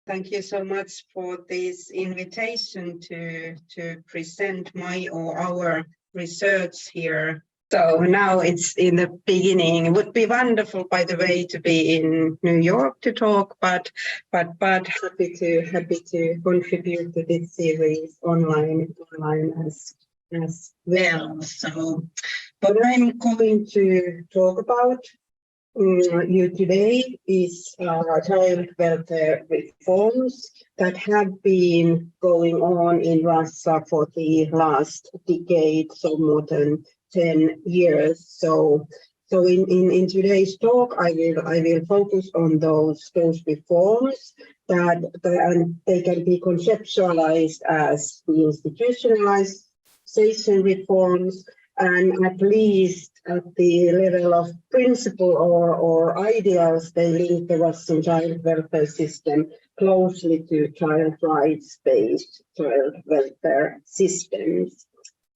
Thank you so much for this invitation to present my or our research here. So now it's in the beginning. It would be wonderful, by the way, to be in New York to talk, but happy to contribute to this series online as well. So what I'm going to talk about you today is child welfare reforms that have been going on in Russia for the last decade, so more than 10 years. So in today's talk, I will focus on those reforms and they can be conceptualized as the institutionalization reforms, and at least at the level of principle or ideals, they link the Russian child welfare system closely to child rights-based child welfare systems.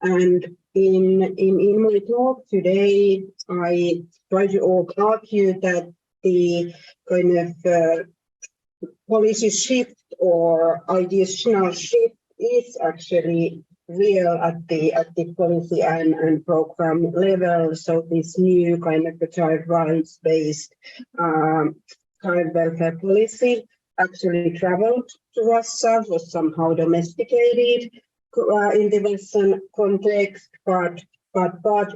And in my talk today, I try to argue that the kind of policy shift or ideational shift is actually real at the policy and program level. So this new kind of the child rights-based child welfare policy actually traveled to Russia, was somehow domesticated in the Western context, but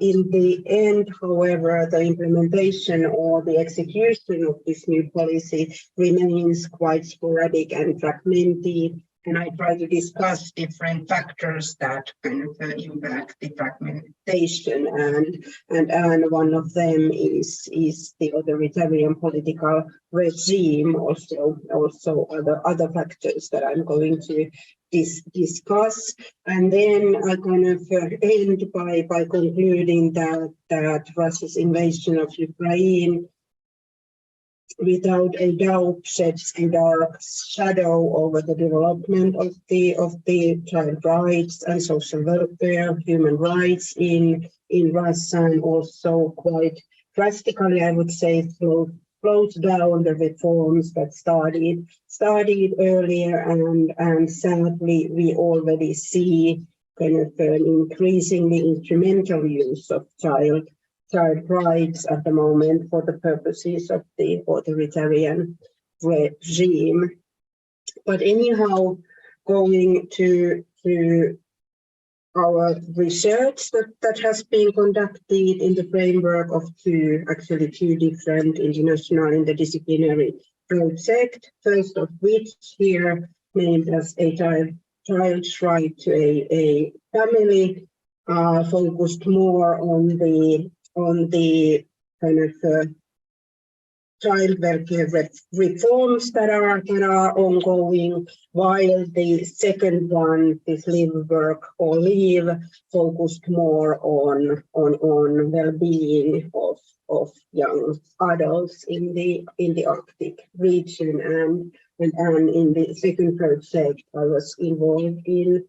in the end, however, the implementation or the execution of this new policy remains quite sporadic and fragmented. And I try to discuss different factors that kind of impact the fragmentation, and one of them is the authoritarian political regime. Also other factors that I'm going to discuss, and then I kind of end by concluding that Russia's invasion of Ukraine without a doubt sheds a dark shadow over the development of the child rights and social welfare, human rights in Russia, and also quite drastically, I would say, slowed down the reforms that started earlier, and sadly we already see kind of an increasingly instrumental use of child rights at the moment for the purposes of the authoritarian regime. But anyhow, going to our research that has been conducted in the framework of two different international interdisciplinary projects, first of which here named as a child's right to a family, focused more on the kind of child welfare reforms that are ongoing, while the second one, this live, work or leave, focused more on well-being of young adults in the Arctic region. And in the second project, I was involved in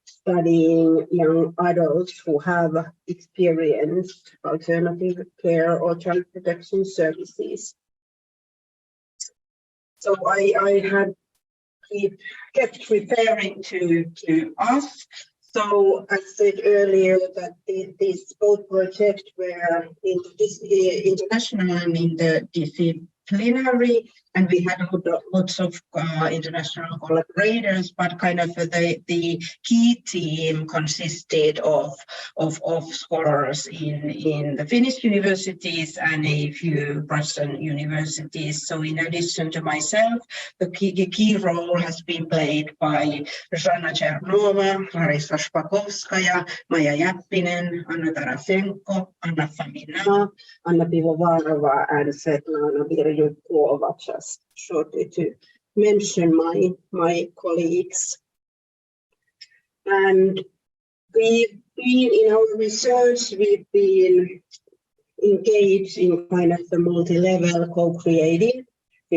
studying young adults who have experienced alternative care or child protection services. So I had kept referring to us. So I said earlier that these both projects were international and interdisciplinary, and we had lots of international collaborators, but kind of the key team consisted of scholars in the Finnish universities and a few Russian universities. So in addition to myself, the key role has been played by Zhanna Chernova, Larissa Shpakovskaya, Maja Jäppinen, Anna Tarasenko, Anna Famina, Anna Pivovarova, and Svetlana Viryukova, just shortly to mention my colleagues. And in our research, we've been engaged in kind of the multi-level co-creating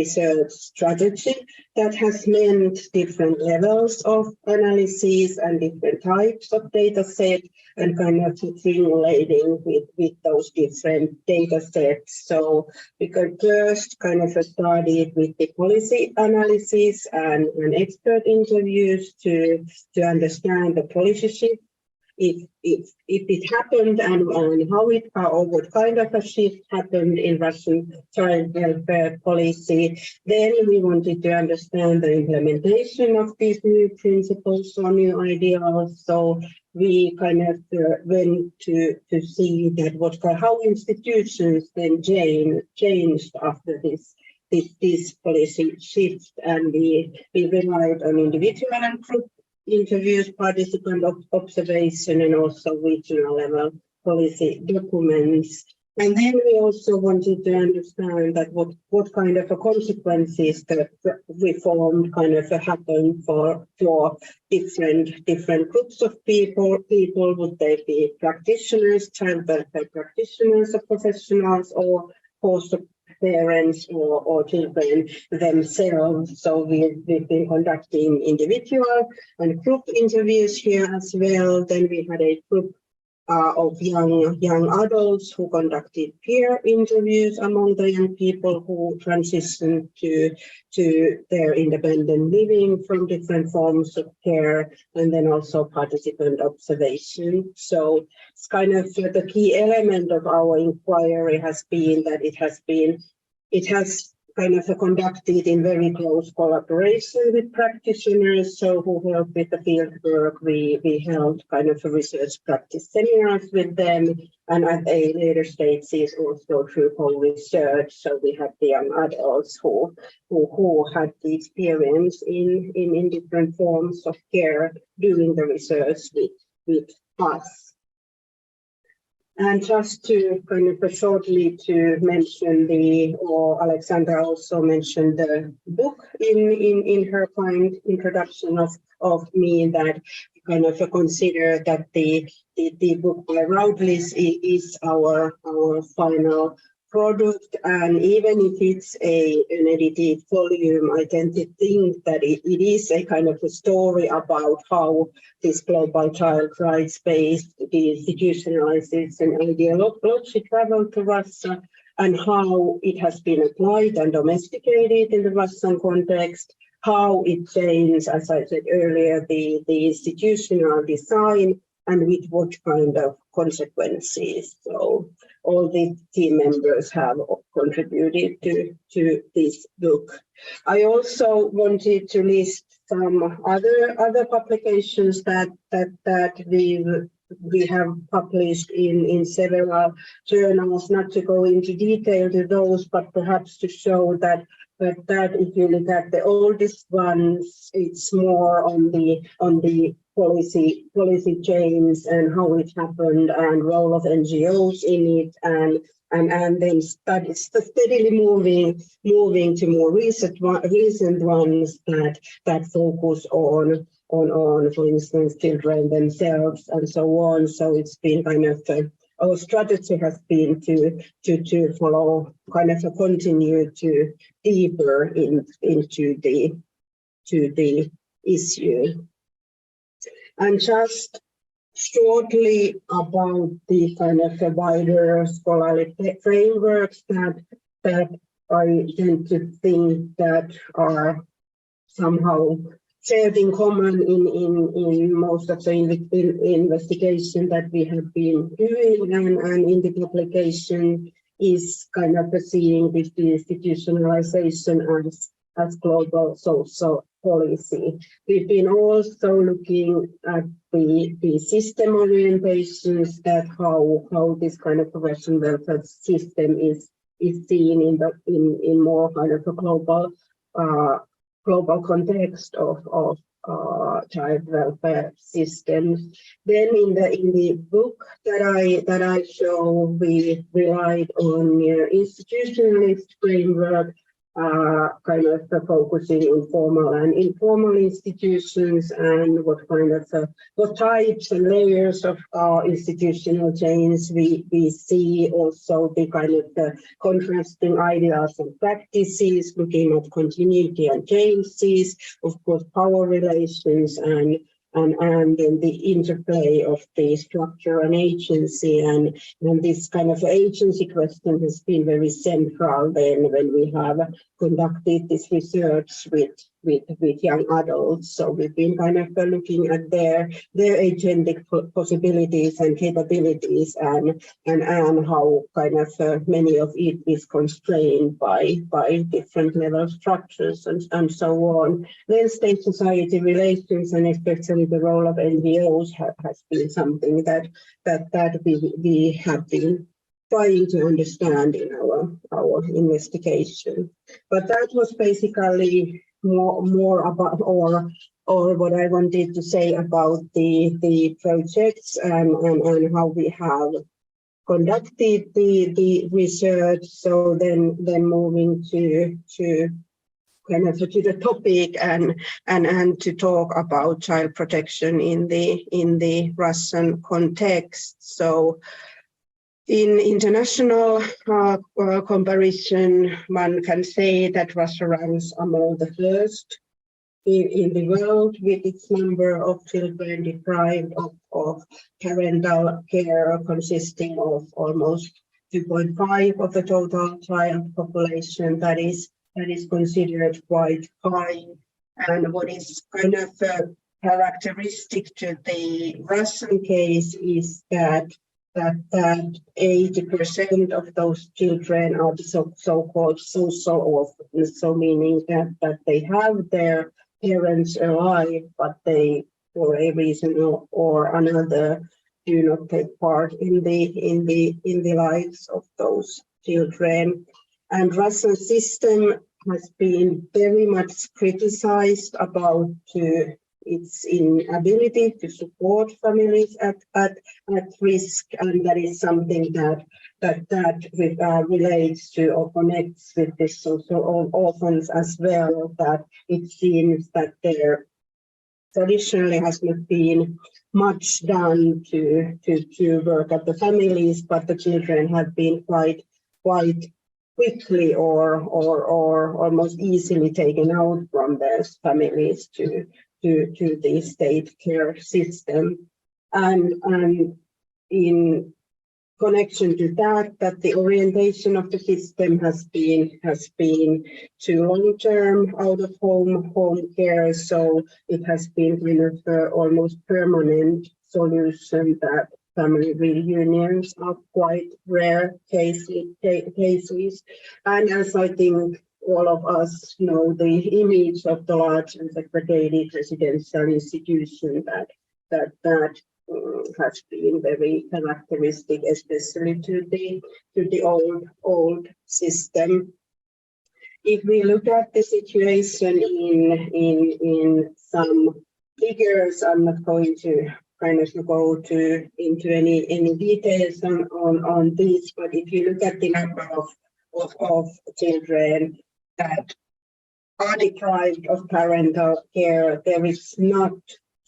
research strategy that has meant different levels of analysis and different types of data set and kind of accumulating with those different data sets. So we could first kind of started with the policy analysis and expert interviews to understand the policy shift, if it happened and how it or what kind of a shift happened in Russian child welfare policy. Then we wanted to understand the implementation of these new principles or new ideals. So we kind of went to see that how institutions then changed after this policy shift, and we relied on individual and group interviews, participant observation, and also regional level policy documents. And then we also wanted to understand that what kind of consequences the reform kind of happened for different groups of people. Would they be practitioners, child welfare practitioners, or professionals, or foster parents or children themselves? So we've been conducting individual and group interviews here as well. Then we had a group of young adults who conducted peer interviews among the young people who transitioned to their independent living from different forms of care, and then also participant observation. So it's kind of the key element of our inquiry has been that it has kind of conducted in very close collaboration with practitioners, so who help with the field work. We held kind of a research practice seminars with them, and at a later stages also through co-research. So we had the young adults who had the experience in different forms of care doing the research with us. And just to kind of shortly to mention or Alexandra also mentioned the book in her kind introduction of me, that kind of consider that the book by Routledge is our final product, and even if it's an edited volume, I tend to think that it is a kind of a story about how this global child rights-based deinstitutionalization ideology traveled to Russia, and how it has been applied and domesticated in the Russian context, how it changed, as I said earlier, the institutional design, and with what kind of consequences. So all the team members have contributed to this book. I also wanted to list some other publications that we have published in several journals, not to go into detail to those, but perhaps to show that if you look at the oldest ones, it's more on the policy change and how it happened and role of NGOs in it, and then steadily moving to more recent ones that focus on, for instance, children themselves and so on. So it's been kind of our strategy has been to follow kind of continue to deeper into the issue. And just shortly about the kind of a wider scholarly frameworks that I tend to think that are somehow shared in common in most of the investigation that we have been doing, and in the publication is kind of seeing this deinstitutionalization as global social policy. We've been also looking at the system orientations, that how this kind of Russian welfare system is seen in more kind of a global context of child welfare systems. Then in the book that I show, we relied on institutionalist framework kind of focusing on formal and informal institutions, and what types and layers of institutional change we see. Also the kind of the contrasting ideas and practices, looking at continuity and changes, of course power relations, and then the interplay of the structure and agency, and this kind of agency question has been very central then when we have conducted this research with young adults. So we've been kind of looking at their agentic possibilities and capabilities, and how kind of many of it is constrained by different level structures and so on. Then state-society relations, and especially the role of NGOs, has been something that we have been trying to understand in our investigation. But that was basically more about, or what I wanted to say about the projects and how we have conducted the research. So then moving to kind of to the topic and to talk about child protection in the Russian context. So in international comparison, one can say that Russia ranks among the first in the world with its number of children deprived of parental care, consisting of almost 2.5 of the total child population. That is considered quite high. And what is kind of characteristic to the Russian case is that 80% of those children are so-called social orphans, so meaning that they have their parents alive, but they, for a reason or another, do not take part in the lives of those children. And Russian system has been very much criticized about its inability to support families at risk, and that is something that relates to or connects with the social orphans as well, that it seems that there traditionally has not been much done to work at the families, but the children have been quite quickly or almost easily taken out from their families to the state care system. And in connection to that the orientation of the system has been to long-term out-of-home care. So it has been kind of almost permanent solution that family reunions are quite rare cases. And as I think all of us know, the image of the large and segregated residential institution that has been very characteristic, especially to the old system. If we look at the situation in some figures, I'm not going to kind of go into any details on this, but if you look at the number of children that are deprived of parental care, there is not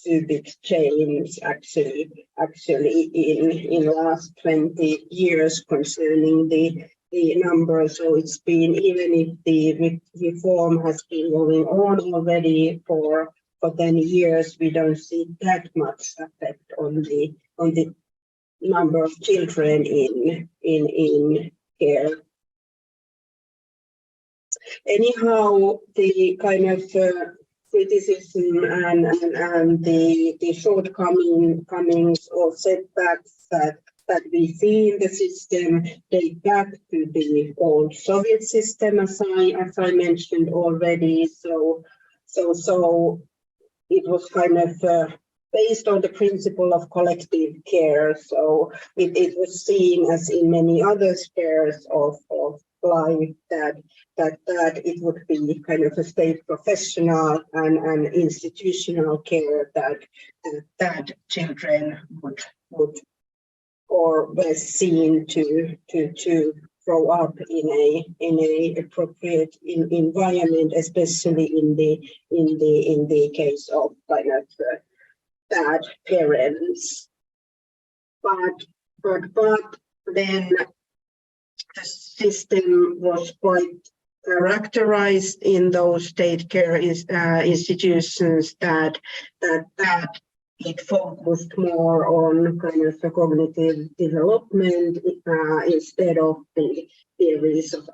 too big change actually in last 20 years concerning the number. So it's been, even if the reform has been going on already for 10 years, we don't see that much effect on the number of children in care. Anyhow, the kind of criticism and the shortcomings or setbacks that we see in the system date back to the old Soviet system, as I mentioned already. So it was kind of based on the principle of collective care. So it was seen, as in many other spheres of life, that it would be kind of a state professional and institutional care that children would or were seen to grow up in a appropriate environment, especially in the case of kind of bad parents. But then the system was quite characterized in those state care institutions that it focused more on kind of the cognitive development instead of the theories of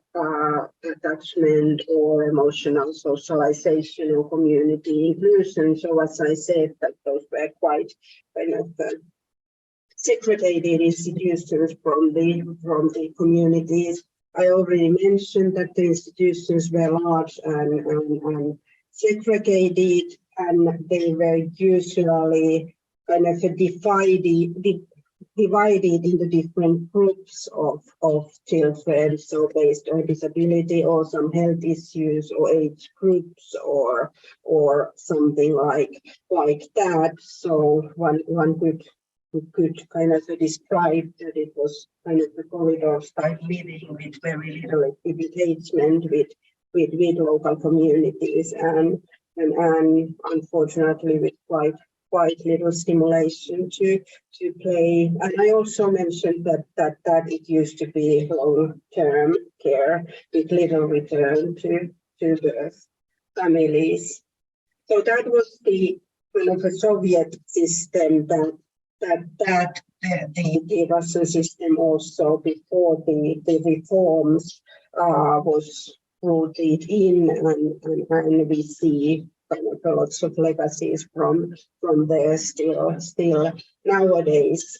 attachment or emotional socialization or community inclusion. So as I said, that those were quite kind of segregated institutions from the communities. I already mentioned that the institutions were large and segregated, and they were usually kind of divided into different groups of children, so based on disability or some health issues or age groups or something like that. So one could kind of describe that it was kind of a corridor-style living with very little engagement with local communities and unfortunately with quite little stimulation to play. And I also mentioned that it used to be long-term care with little return to birth families. So that was the kind of a Soviet system that the Russian system also before the reforms was rooted in, and we see kind of lots of legacies from there still nowadays.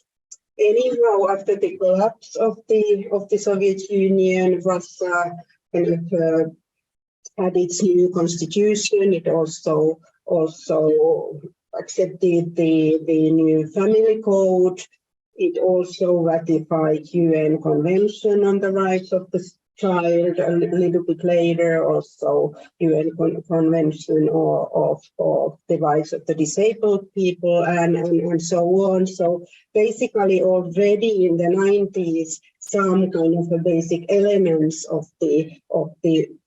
Anyhow, after the collapse of the Soviet Union, Russia kind of had its new constitution. It also accepted the new family code. It also ratified UN Convention on the Rights of the Child a little bit later, also UN Convention of the Rights of the Disabled People, and so on. So basically already in the 90s, some kind of a basic elements of the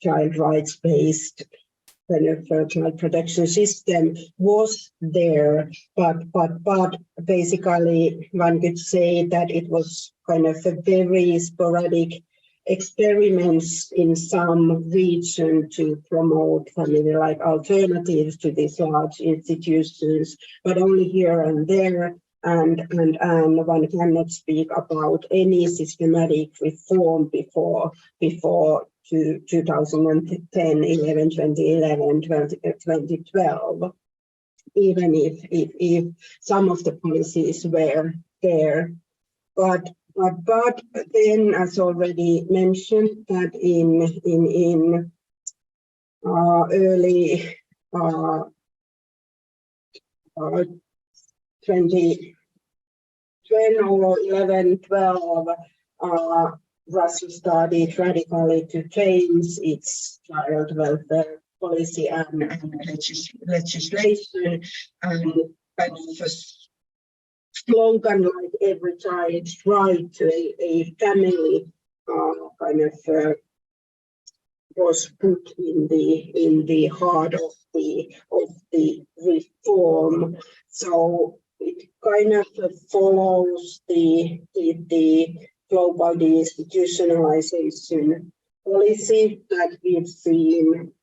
child rights-based kind of child protection system was there, but basically one could say that it was kind of a very sporadic experiments in some region to promote family-like alternatives to these large institutions, but only here and there, and one cannot speak about any systematic reform before 2010, 11, 2011, 2012, even if some of the policies were there. But then, as already mentioned, that in early 2010 or 11, 12, Russia started radically to change its child welfare policy and legislation, and kind of a slogan like every child's right to a family kind of was put in the heart of the reform. So it kind of follows the global deinstitutionalization policy that we've seen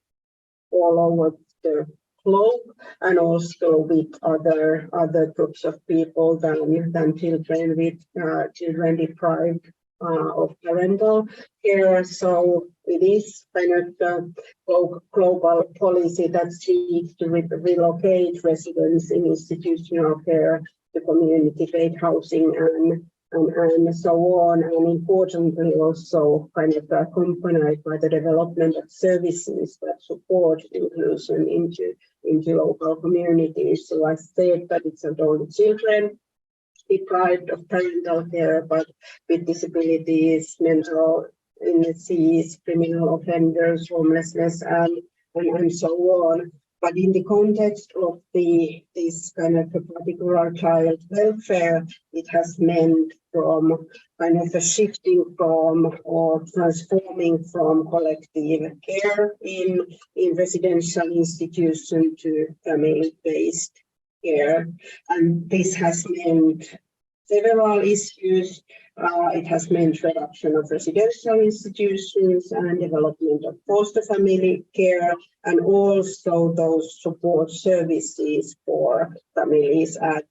all over the globe, and also with other groups of people than children with children deprived of parental care. So it is kind of a global policy that seeks to relocate residents in institutional care to community-based housing and so on, and importantly also kind of accompanied by the development of services that support inclusion into local communities. So I said that it's not only children deprived of parental care, but with disabilities, mental illnesses, criminal offenders, homelessness, and so on. But in the context of this kind of a particular child welfare, it has meant from kind of a shifting from or transforming from collective care in residential institution to family-based care. And this has meant several issues. It has meant reduction of residential institutions and development of foster family care, and also those support services for families at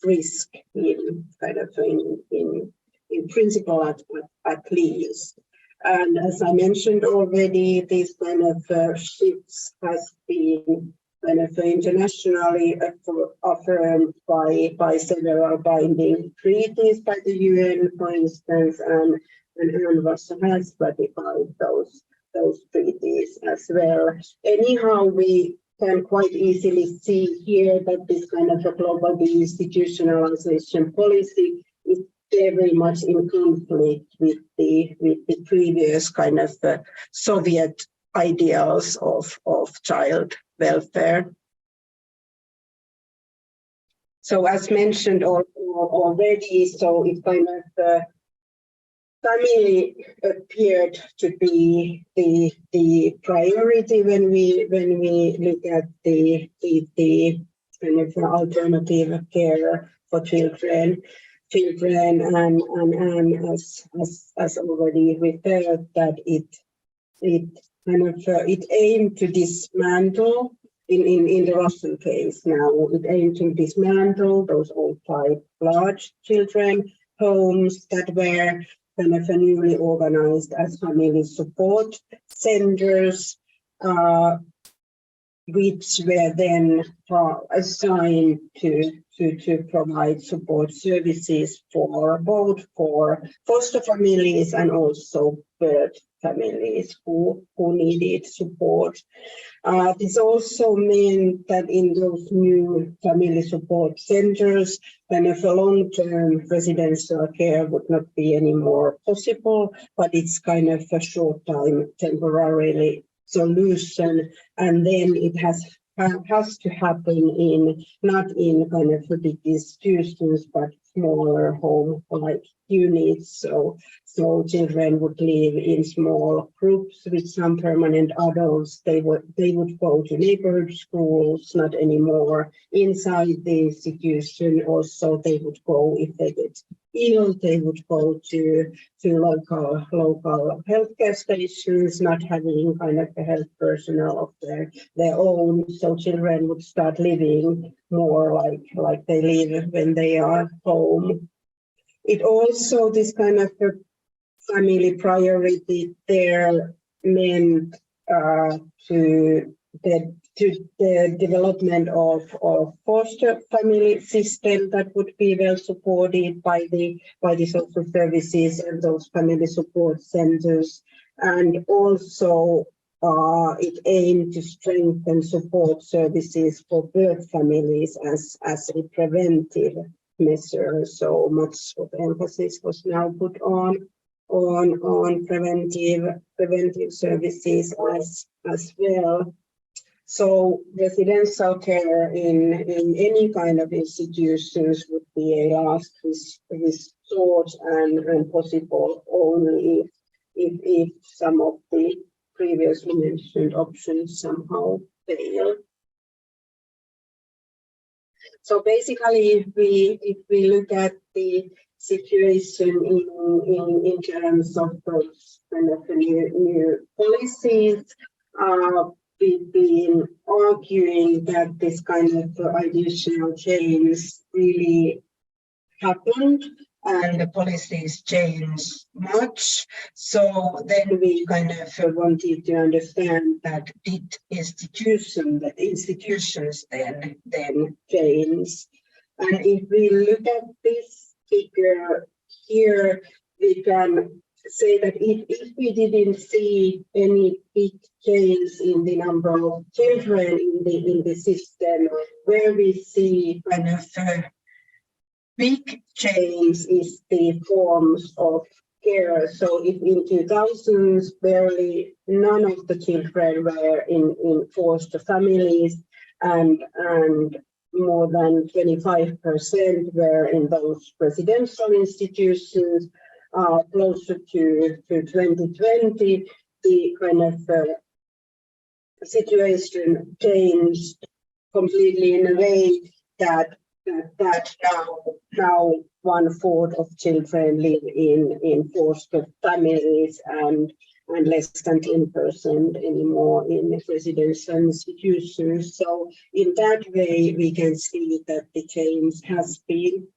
risk in kind of in principle at least. And as I mentioned already, these kind of shifts has been kind of internationally affirmed by several binding treaties by the UN, for instance, and Russia has ratified those treaties as well. Anyhow, we can quite easily see here that this kind of a global deinstitutionalization policy is very much in conflict with the previous kind of Soviet ideals of child welfare. So as mentioned already, so it kind of family appeared to be the priority when we look at the kind of alternative care for children, and as already referred, that it kind of it aimed to dismantle in the Russian case now. It aimed to dismantle those old type large children homes that were kind of newly organized as family support centers, which were then assigned to provide support services for both foster families and also birth families who needed support. This also meant that in those new family support centers, kind of a long-term residential care would not be any more possible, but it's kind of a short-time temporarily solution, and then it has to happen not in kind of big institutions, but smaller home-like units. So children would live in small groups with some permanent adults. They would go to neighborhood schools, not anymore inside the institution. Also, they would go, if they get ill, they would go to local healthcare stations, not having kind of a health personnel of their own. So children would start living more like they live when they are home. It also, this kind of a family priority there meant to the development of foster family system that would be well supported by the social services and those family support centers, and also it aimed to strengthen support services for birth families as a preventive measure. So much of emphasis was now put on preventive services as well. So residential care in any kind of institutions would be a last resort and possible only if some of the previously mentioned options somehow fail. So basically, if we look at the situation in terms of those kind of new policies, we've been arguing that this kind of ideational change really happened and the policies changed much. So then we kind of wanted to understand that did institutions then change. And if we look at this figure here, we can say that if we didn't see any big change in the number of children in the system, where we see kind of big change is the forms of care. So if in 2000s barely none of the children were in foster families, and more than 25% were in those residential institutions, closer to 2020, the kind of situation changed completely in a way that now 1/4 of children live in foster families, and less than 10% anymore in residential institutions. So in that way, we can see that the change has been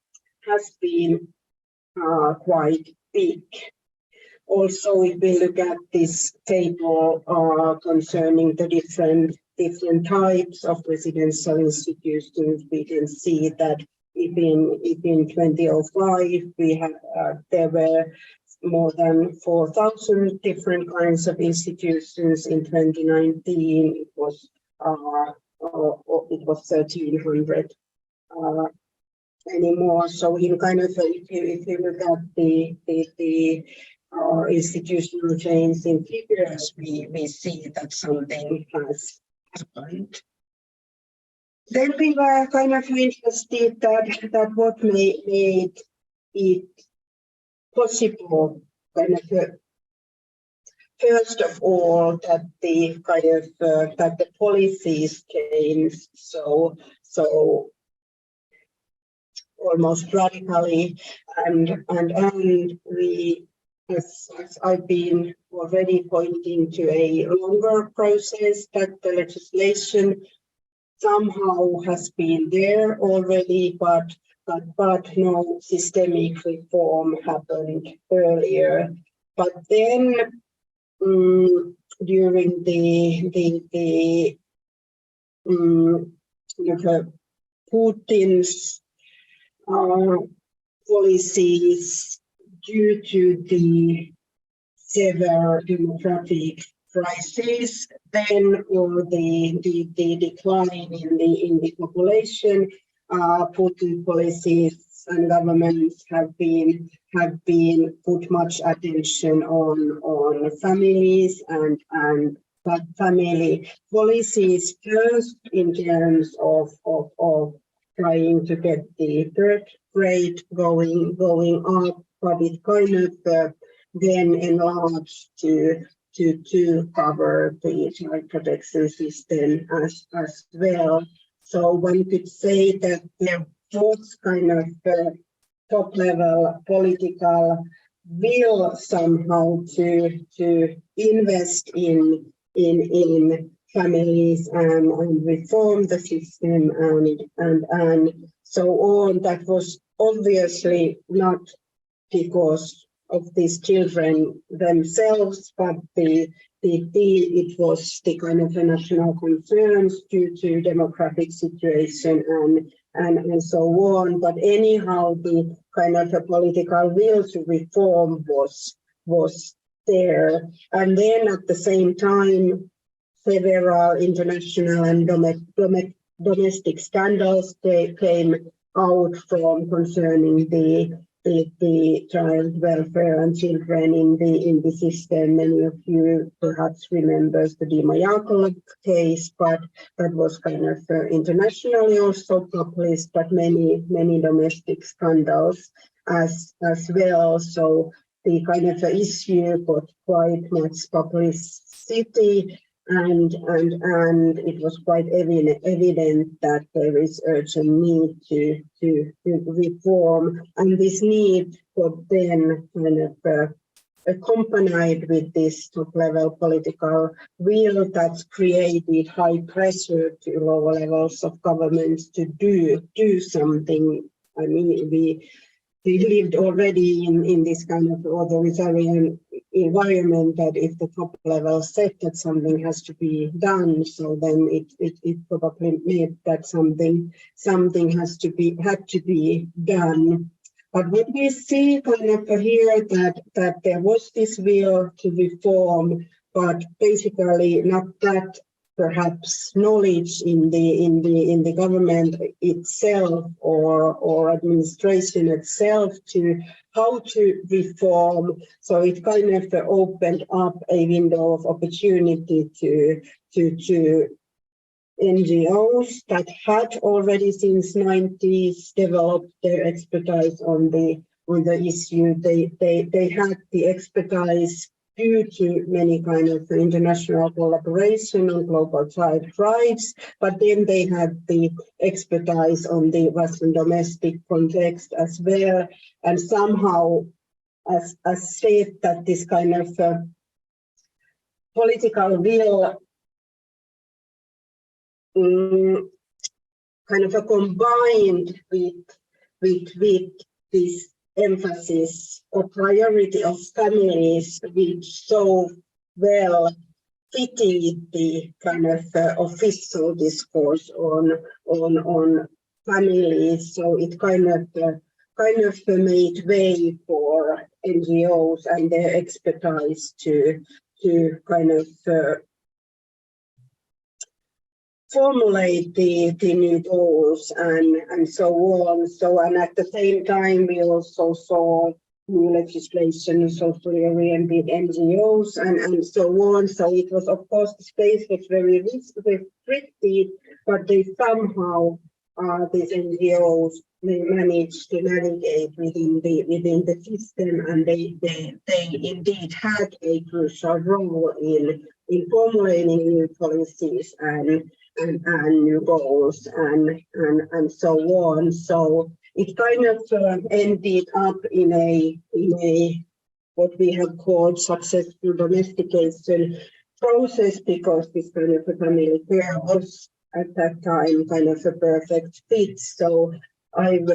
quite big. Also, if we look at this table concerning the different types of residential institutions, we can see that if in 2005 we had there were more than 4,000 different kinds of institutions. In 2019, it was 1,300 anymore. So in kind of if you look at the institutional change in figures, we see that something has happened. Then we were kind of interested that what made it possible, kind of first of all, that the kind of that the policies changed so almost radically, and we, as I've been already pointing to, a longer process, that the legislation somehow has been there already, but no systemic reform happened earlier. But then during the Putin's policies, due to the severe demographic crisis, then or the decline in the population, Putin policies and governments have been put much attention on families and family policies first in terms of trying to get the birth rate going up, but it kind of then enlarged to cover the child protection system as well. So one could say that there was kind of top level political will somehow to invest in families and reform the system and so on. That was obviously not because of these children themselves, but it was the kind of the national concerns due to demographic situation and so on. But anyhow, the kind of a political will to reform was there. And then at the same time, several international and domestic scandals came out from concerning the child welfare and children in the system. Many of you perhaps remembers the Dima Jaakkola case, but that was kind of internationally also published, but many domestic scandals as well. So the kind of issue got quite much publicity, and it was quite evident that there is urgent need to reform, and this need was then kind of accompanied with this top-level political will that created high pressure to lower levels of governments to do something. I mean, we lived already in this kind of authoritarian environment that if the top level said that something has to be done, so then it probably meant that something had to be done. But what we see kind of here that there was this will to reform, but basically not that perhaps knowledge in the government itself or administration itself to how to reform. So it kind of opened up a window of opportunity to NGOs that had already since 90s developed their expertise on the issue. They had the expertise due to many kind of international collaboration on global child rights, but then they had the expertise on the Russian domestic context as well, and somehow as said that this kind of political will kind of combined with this emphasis or priority of families, which so well fitting the kind of official discourse on families. So it kind of made way for NGOs and their expertise to kind of formulate the new goals and so on. So, and at the same time, we also saw new legislation, authoritarian with NGOs and so on. So it was, of course, the space was very restricted, but they somehow, these NGOs, they managed to navigate within the system, and they indeed had a crucial role in formulating new policies and new goals and so on. So it kind of ended up in a what we have called successful domestication process, because this kind of a family care was at that time kind of a perfect fit. So I've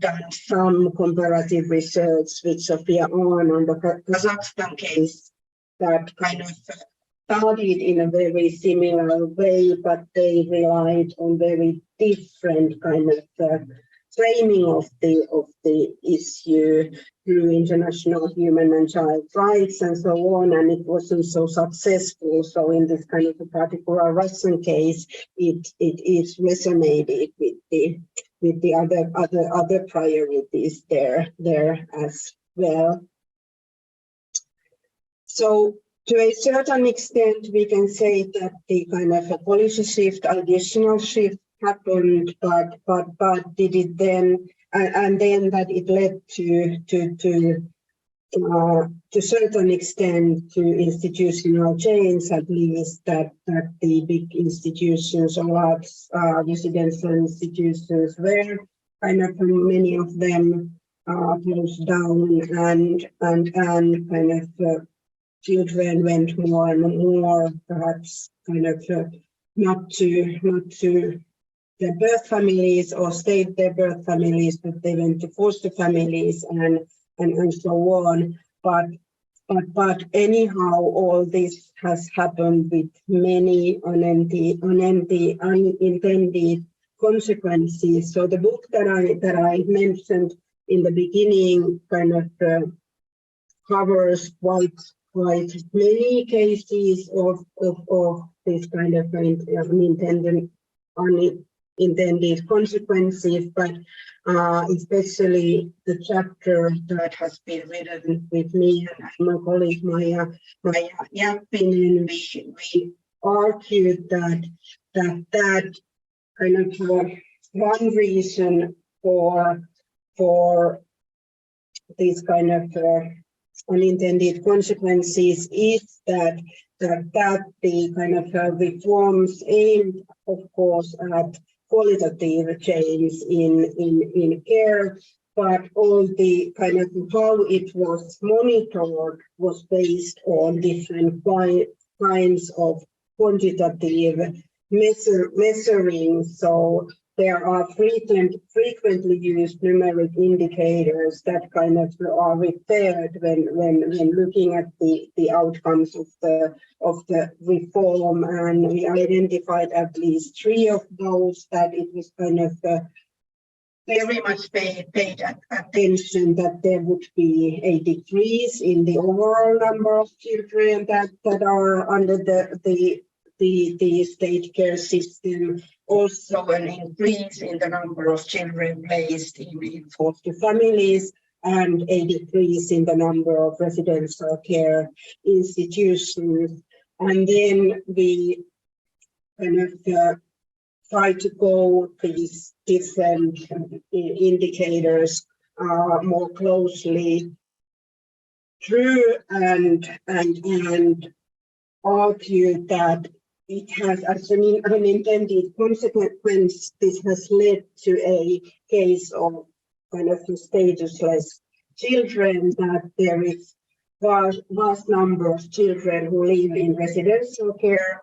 done some comparative research with Sophia on the Kazakhstan case that kind of started in a very similar way, but they relied on very different kind of framing of the issue through international human and child rights and so on, and it wasn't so successful. So in this kind of a particular Russian case, it resonated with the other priorities there as well. So to a certain extent, we can say that the kind of a policy shift, ideational shift happened, but did it then, and then that it led to certain extent to institutional change, at least that the big institutions or large residential institutions were kind of many of them closed down and kind of children went more and more perhaps kind of not to their birth families or stayed their birth families, but they went to foster families and so on. But anyhow, all this has happened with many unintended consequences. So the book that I mentioned in the beginning kind of covers quite many cases of this kind of unintended consequences, but especially the chapter that has been written with me and my colleague Maya Yappinen, we argued that kind of one reason for these kind of unintended consequences is that the kind of reforms aimed, of course, at qualitative change in care, but all the kind of how it was monitored was based on different kinds of quantitative measuring. So there are frequently used numeric indicators that kind of are referred when looking at the outcomes of the reform, and we identified at least 3 of those that it was kind of very much paid attention that there would be a decrease in the overall number of children that are under the the state care system, also an increase in the number of children placed in foster families, and a decrease in the number of residential care institutions. And then we kind of try to go these different indicators more closely through and argue that it has, as an unintended consequence, this has led to a case of kind of statusless children, that there is vast number of children who live in residential care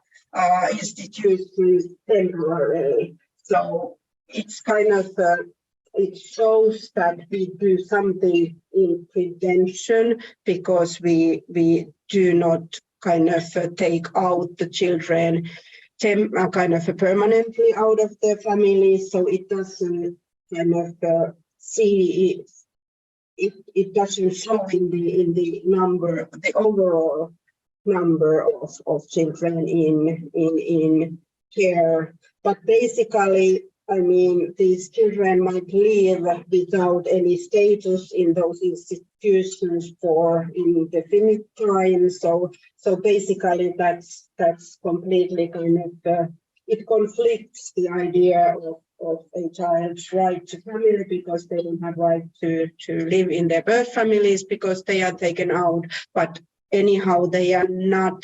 institutions temporarily. So it's kind of it shows that we do something in prevention, because we do not kind of take out the children kind of permanently out of their families, so it doesn't kind of see it doesn't show in the number, the overall number of children in care. But basically, I mean, these children might live without any status in those institutions for indefinite time. So basically, that's completely kind of it conflicts the idea of a child's right to family, because they don't have right to live in their birth families because they are taken out, but anyhow they are not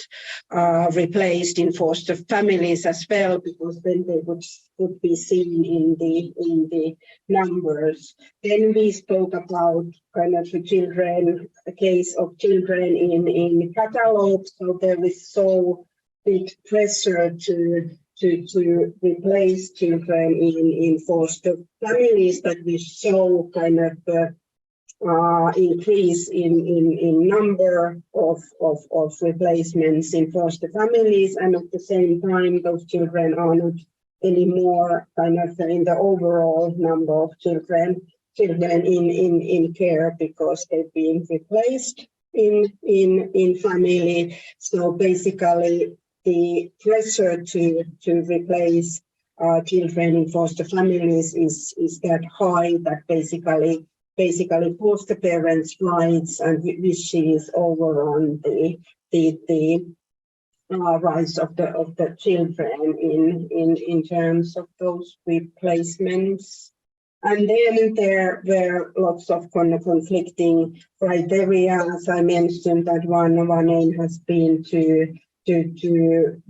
replaced in foster families as well, because then they would be seen in the numbers. Then we spoke about kind of children, a case of children in catalogs. So there is so big pressure to replace children in foster families that we show kind of increase in number of replacements in foster families, and at the same time those children are not anymore kind of in the overall number of children in care, because they're being replaced in family. So basically the pressure to replace children in foster families is that high that basically foster parents' rights and wishes overrun the rights of the children in terms of those replacements. And then there were lots of conflicting criteria. As I mentioned, that one aim has been to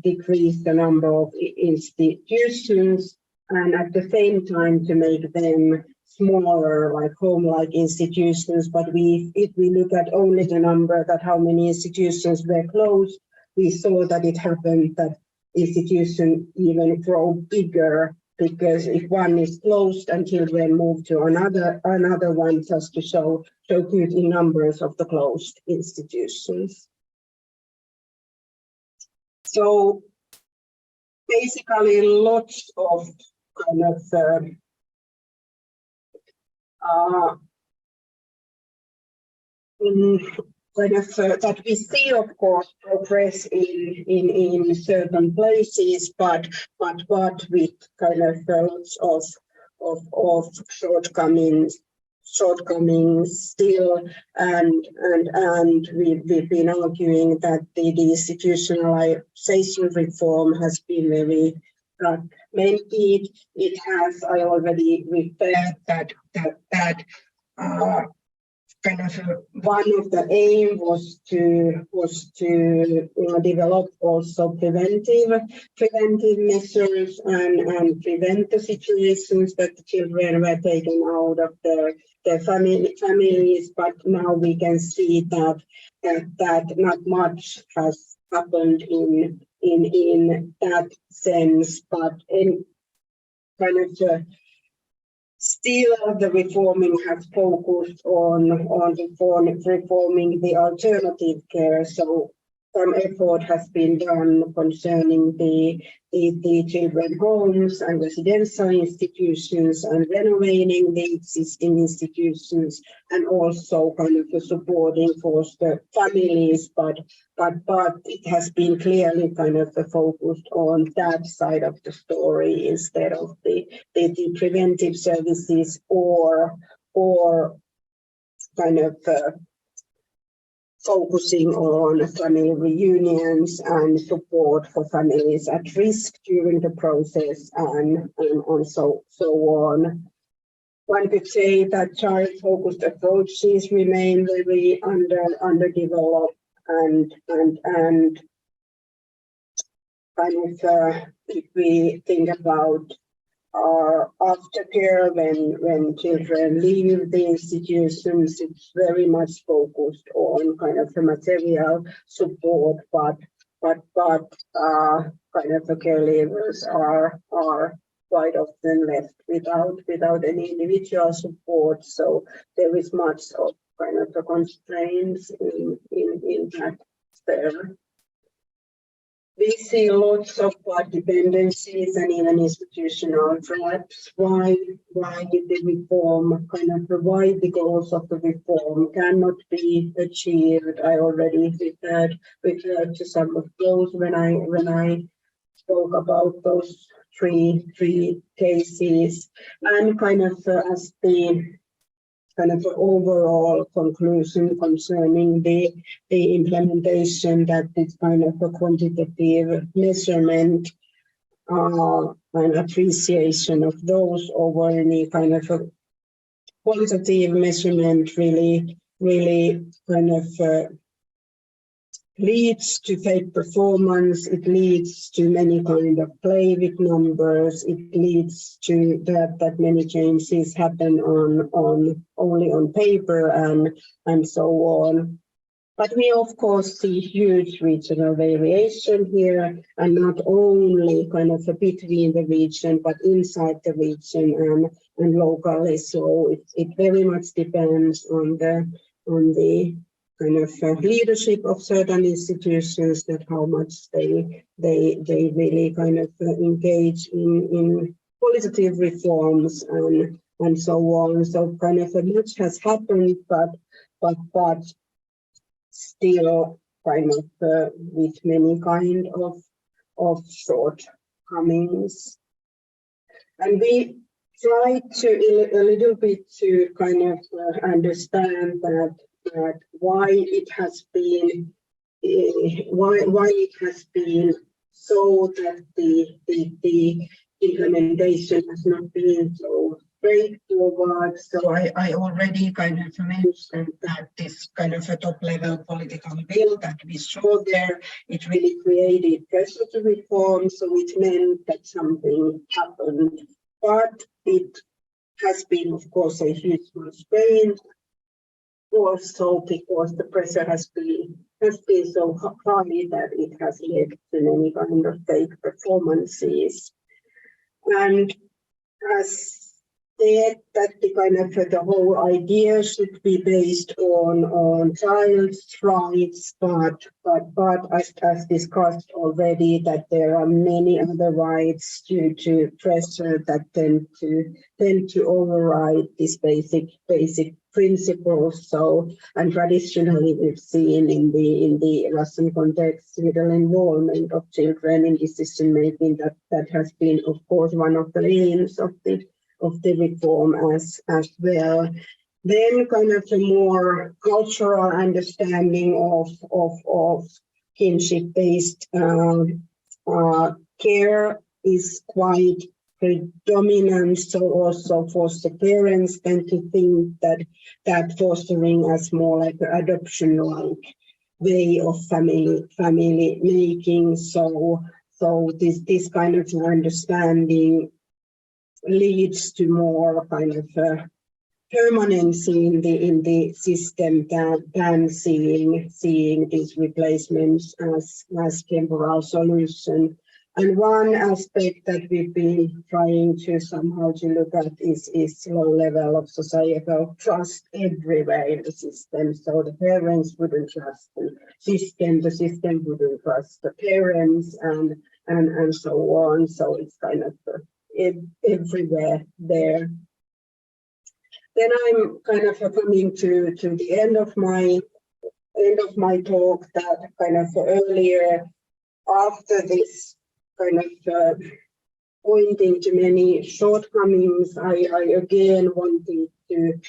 decrease the number of institutions, and at the same time to make them smaller, like home-like institutions. But if we look at only the number, that how many institutions were closed, we saw that it happened that institutions even grow bigger, because if one is closed and children move to another one, just to show good in numbers of the closed institutions. So basically lots of kind of that we see, of course, progress in certain places, but with kind of lots of shortcomings still, and we've been arguing that the deinstitutionalization reform has been very fragmented. It has, I already referred that kind of one of the aim was to develop also preventive measures and prevent the situations that the children were taken out of their families. But now we can see that not much has happened in that sense, but in kind of still, the reforming has focused on reforming the alternative care. So some effort has been done concerning the children homes and residential institutions and renovating the existing institutions and also kind of supporting foster families, but it has been clearly kind of focused on that side of the story instead of the preventive services or kind of focusing on family reunions and support for families at risk during the process and so on. One could say that child-focused approaches remain very underdeveloped and kind of if we think about aftercare when children leave the institutions, it's very much focused on kind of the material support, but kind of the caregivers are quite often left without any individual support. So there is much of kind of the constraints in that sphere. We see lots of dependencies and even institutional traps. Why the reform, kind of why the goals of the reform cannot be achieved. I already referred to some of those when I spoke about those three cases, and kind of as the kind of overall conclusion concerning the implementation, that this kind of a quantitative measurement and appreciation of those over any kind of a qualitative measurement really kind of leads to fake performance. It leads to many kind of play with numbers. It leads to that many changes happen on only on paper and so on. But we of course see huge regional variation here, and not only kind of between the region, but inside the region and locally. So it very much depends on the kind of leadership of certain institutions, that how much they really kind of engage in qualitative reforms and so on. So kind of much has happened, but still kind of with many kind of shortcomings. And we try to a little bit to kind of understand that why it has been so that the implementation has not been so straightforward. So I already kind of mentioned that this kind of a top-level political will that we saw there, it really created pressure to reform, so it meant that something happened. But it has been, of course, a huge constraint, also because the pressure has been so high that it has led to many kind of fake performances. And as said, that the kind of the whole idea should be based on child's rights, but as discussed already, that there are many other rights due to pressure that tend to override these basic principles. So, and traditionally we've seen in the Russian context little involvement of children in decision making, that has been of course one of the aims of the reform as well. Then kind of a more cultural understanding of kinship-based care is quite predominant. So also foster parents tend to think that fostering as more like an adoption-like way of family making. So this kind of understanding leads to more kind of permanency in the system than seeing these replacements as temporal solution. And one aspect that we've been trying to somehow to look at is low level of societal trust everywhere in the system. So the parents wouldn't trust the system wouldn't trust the parents, and so on. So it's kind of everywhere there. Then I'm kind of coming to the end of my talk, that kind of earlier, after this kind of pointing to many shortcomings, I again wanted to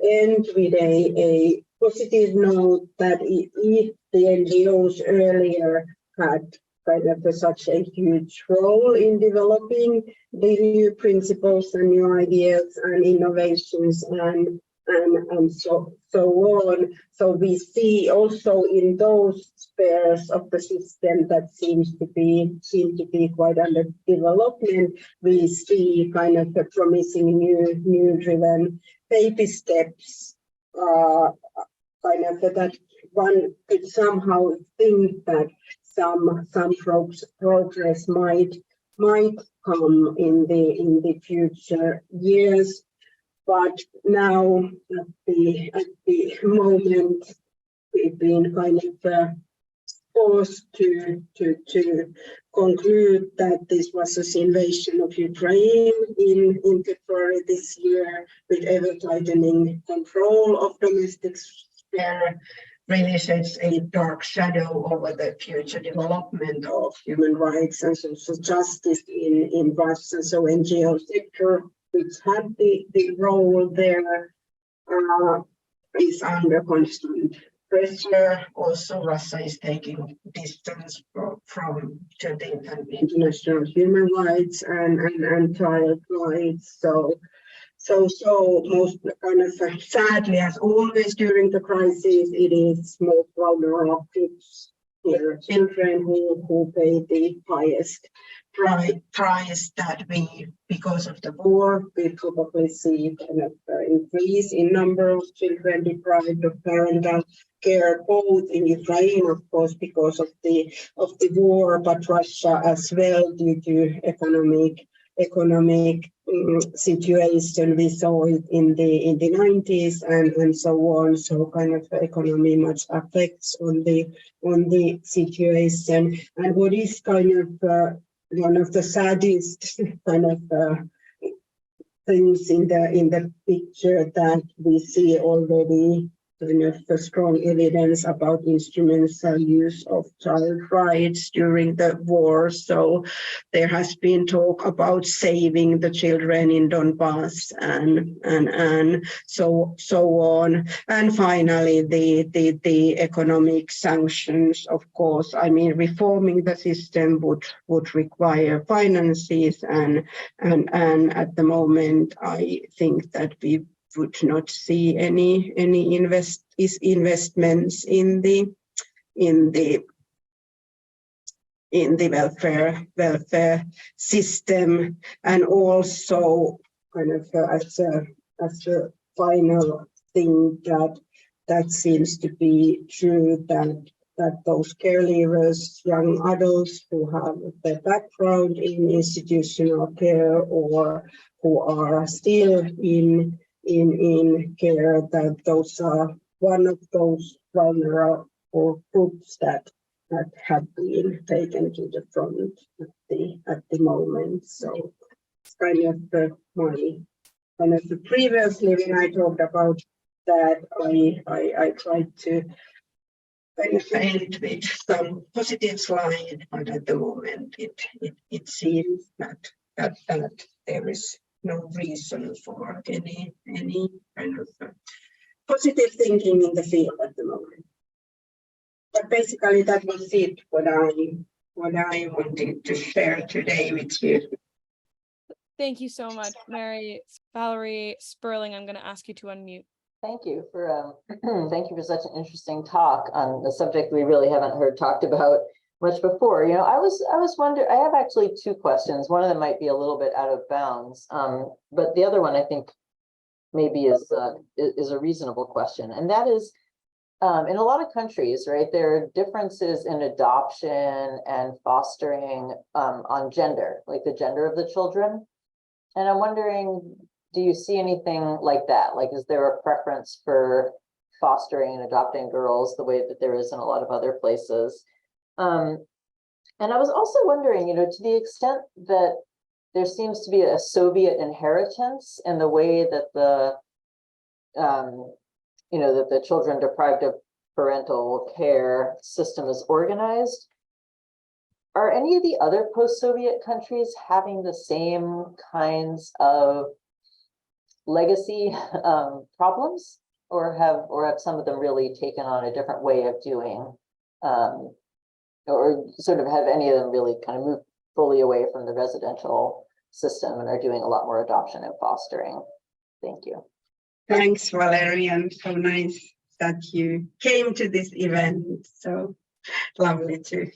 end with a positive note, that if the NGOs earlier had kind of such a huge role in developing the new principles and new ideas and innovations and so on. So we see also in those spheres of the system that seem to be quite under development, we see kind of a promising new driven baby steps, kind of that one could somehow think that some progress might come in the future years. But now at the moment, we've been kind of forced to conclude that this was an invasion of Ukraine in February this year, with ever tightening control of domestic sphere, really sheds a dark shadow over the future development of human rights and social justice in Russia. So NGO sector, which had the role there, is under constant pressure. Also, Russia is taking distance from the international human rights and child rights. So most kind of sadly, as always during the crisis, it is most vulnerable groups here, children who pay the highest price that we, because of the war, we probably see kind of increase in number of children deprived of parental care, both in Ukraine, of course, because of the war, but Russia as well, due to economic situation. We saw it in the 90s and so on. So kind of economy much affects on the situation. And what is kind of one of the saddest kind of things in the picture, that we see already kind of the strong evidence about instrumental use of child rights during the war. So there has been talk about saving the children in Donbass and so on. And finally, the economic sanctions, of course. I mean, reforming the system would require finances, and at the moment, I think that we would not see any investments in the welfare system. And also kind of as a final thing, that seems to be true, that those care leavers, young adults who have their background in institutional care or who are still in care, that those are one of those vulnerable groups that have been taken to the front at the moment. So it's kind of previously when I talked about that, I tried to kind of end with some positive slide, but at the moment it seems that there is no reason for any kind of positive thinking in the field at the moment. But basically that was it, what I wanted to share today with you. Thank you so much, Meri. Valerie Sperling, I'm going to ask you to unmute. Thank you for such an interesting talk on the subject we really haven't heard talked about much before. You know, I was wondering, I have actually two questions. One of them might be a little bit out of bounds, but the other one I think maybe is a reasonable question, and that is, in a lot of countries, right, there are differences in adoption and fostering on gender, like the gender of the children. And I'm wondering, do you see anything like that? Like, is there a preference for fostering and adopting girls the way that there is in a lot of other places? And I was also wondering, to the extent that there seems to be a Soviet inheritance in the way that the that the children deprived of parental care system is organized. Are any of the other post-Soviet countries having the same kinds of legacy problems, or have some of them really taken on a different way of doing, or sort of have any of them really kind of moved fully away from the residential system and are doing a lot more adoption and fostering? Thank you. Thanks, Valerie, and so nice that you came to this event. So lovely to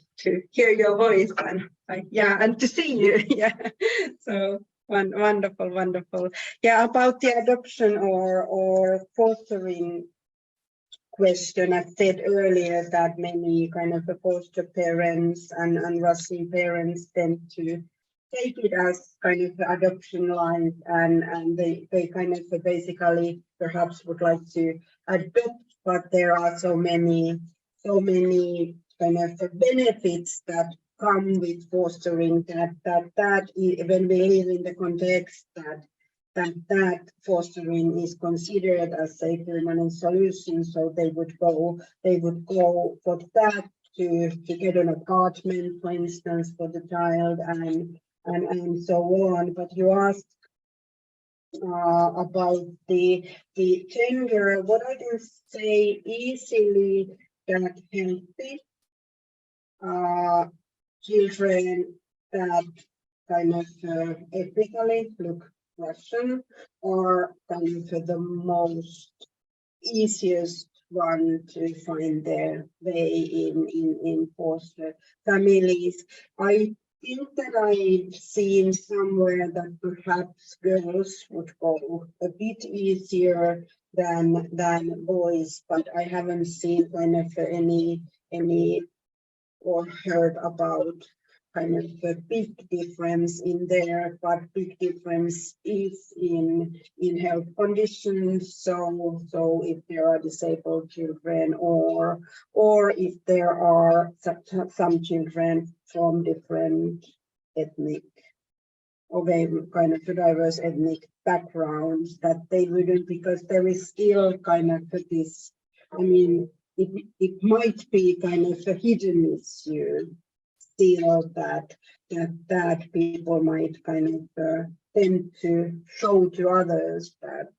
hear your voice and and to see you. Yeah, so wonderful. Yeah, about the adoption or fostering question, I said earlier that many kind of foster parents and Russian parents tend to take it as kind of adoption line, and they kind of basically perhaps would like to adopt, but there are so many kind of benefits that come with fostering that when we live in the context that fostering is considered as a permanent solution, so they would go for that to get an apartment, for instance, for the child, and so on. But you asked about the gender. What I can say easily that healthy children that kind of ethnically look Russian or kind of the most easiest one to find their way in foster families. I think that I've seen somewhere that perhaps girls would go a bit easier than boys, but I haven't seen kind of any or heard about kind of a big difference in there, but big difference is in health conditions. So if there are disabled children or if there are some children from different ethnic or kind of diverse ethnic backgrounds, that they wouldn't, because there is still kind of this, I mean, it might be kind of a hidden issue still that people might kind of tend to show to others that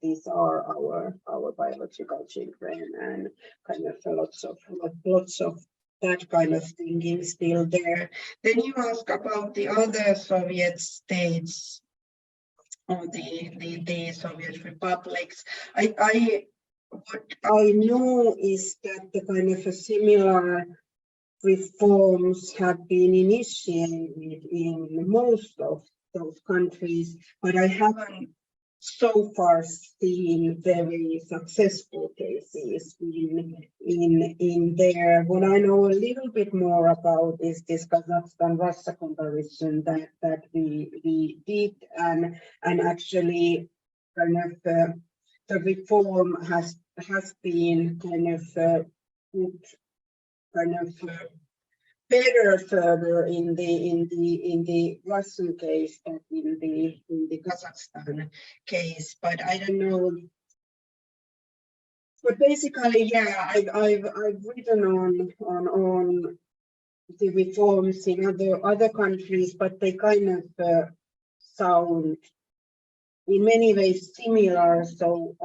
these are our biological children, and kind of lots of that kind of thinking still there. Then you ask about the other Soviet states or the Soviet republics. What I know is that the kind of a similar reforms have been initiated in most of those countries, but I haven't so far seen very successful cases in there. What I know a little bit more about is this Kazakhstan-Russia comparison that we did, and actually kind of the reform has been kind of put kind of better further in the Russian case than in the Kazakhstan case, but I don't know. But basically, yeah, I've written on the reforms in other countries, but they kind of sound in many ways similar. So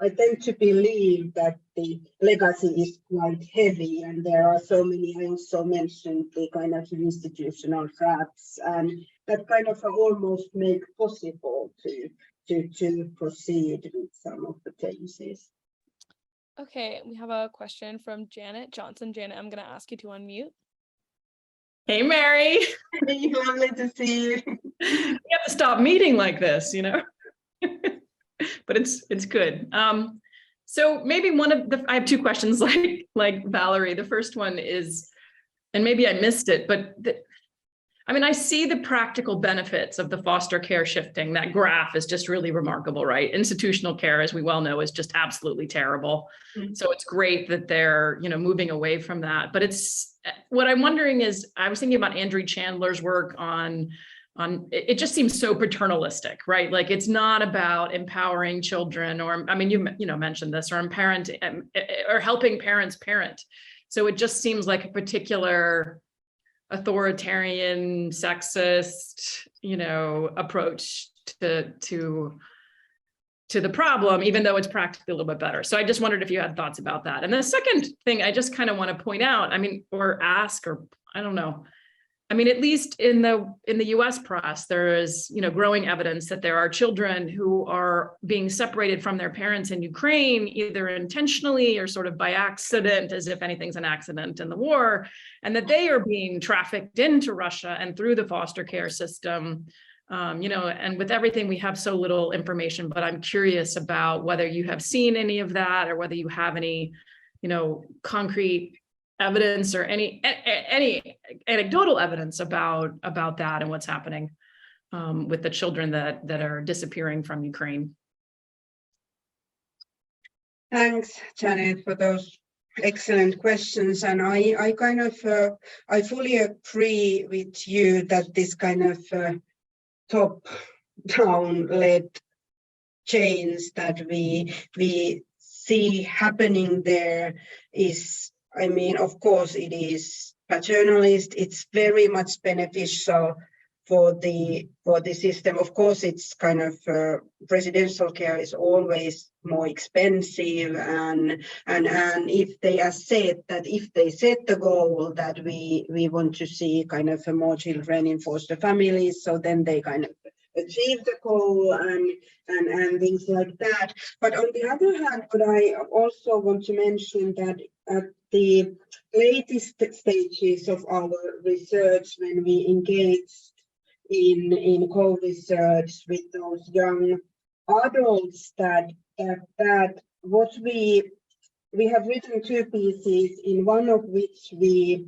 I tend to believe that the legacy is quite heavy, and there are so many. I also mentioned the kind of institutional traps, and that kind of almost make possible to proceed with some of the cases. Okay, we have a question from Janet Johnson. Janet, I'm going to ask you to unmute. Hey, Meri. Hey, lovely to see you. We have to stop meeting like this, But it's good. So maybe I have two questions like Valerie. The first one is, and maybe I missed it, but I see the practical benefits of the foster care shifting. That graph is just really remarkable, right? Institutional care, as we well know, is just absolutely terrible. Mm-hmm. So it's great that they're, moving away from that. But what I'm wondering is, I was thinking about Andrew Chandler's work on it just seems so paternalistic, right? Like it's not about empowering children, or you mentioned this, or or helping parents parent. So it just seems like a particular authoritarian, sexist, approach to the problem, even though it's practically a little bit better. So I just wondered if you had thoughts about that. And the second thing I just kind of want to point out, or ask, or I don't know. At least in the US press, there is, growing evidence that there are children who are being separated from their parents in Ukraine, either intentionally or sort of by accident, as if anything's an accident in the war, and that they are being trafficked into Russia and through the foster care system. And with everything, we have so little information, but I'm curious about whether you have seen any of that, or whether you have any, concrete evidence or any anecdotal evidence about that and what's happening with the children that are disappearing from Ukraine. Thanks, Janet, for those excellent questions. And I fully agree with you that this kind of top-down led change that we see happening there is, of course, it is paternalist. It's very much beneficial for the system. Of course, it's kind of residential care is always more expensive, and if they are set the goal that we want to see kind of more children in foster families, so then they kind of achieve the goal and things like that. But on the other hand, what I also want to mention that at the latest stages of our research, when we engaged in co-research with those young adults, that what we have written two pieces, in one of which we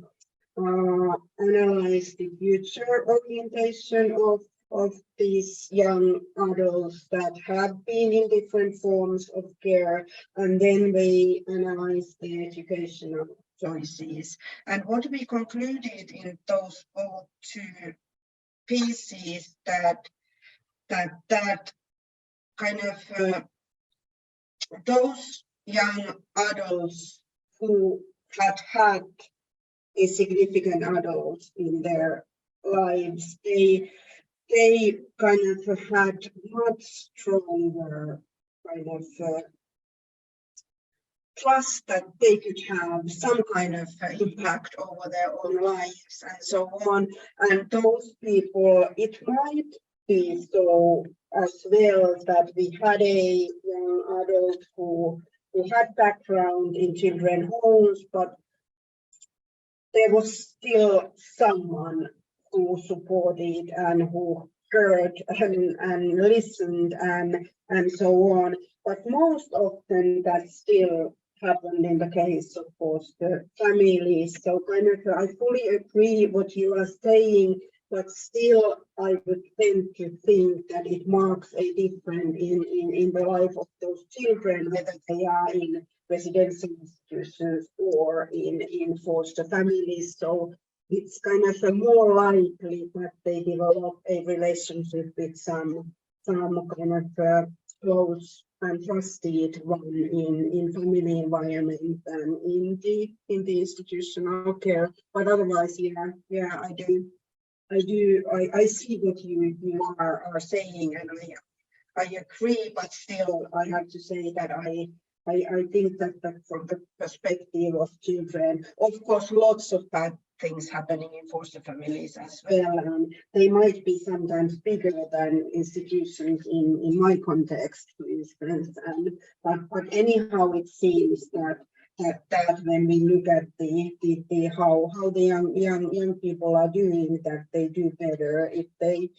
analyze the future orientation of these young adults that have been in different forms of care, and then we analyze the educational choices. And what we concluded in those both two pieces that kind of those young adults who had a significant adult in their lives, they kind of had much stronger kind of trust that they could have some kind of impact over their own lives and so on. And those people, it might be so as well that we had a young adult who had background in children's homes, but there was still someone who supported and who heard and listened and so on. But most often that still happened in the case of foster families. So kind of I fully agree what you are saying, but still I would tend to think that it marks a difference in the life of those children, whether they are in residential institutions or in foster families. So it's kind of more likely that they develop a relationship with some kind of close and trusted one in family environment than in the institutional care. But otherwise, yeah, I see what you are saying, and I agree. But still, I have to say that I think that from the perspective of children, of course, lots of bad things happening in foster families as well, and they might be sometimes bigger than institutions in my context, for instance. But anyhow, it seems that that when we look at the how the young people are doing, that they do better if they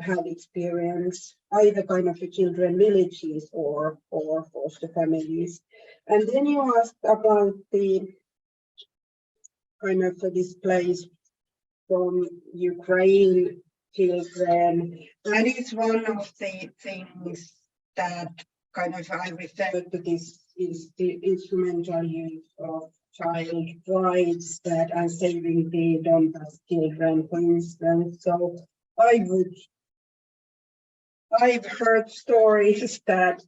have experience either kind of children villages or foster families. And then you asked about the kind of displaced from Ukraine children. That is one of the things that kind of I refer to this is the instrumental use of child rights that are saving the Donbas children, for instance. So I've heard stories that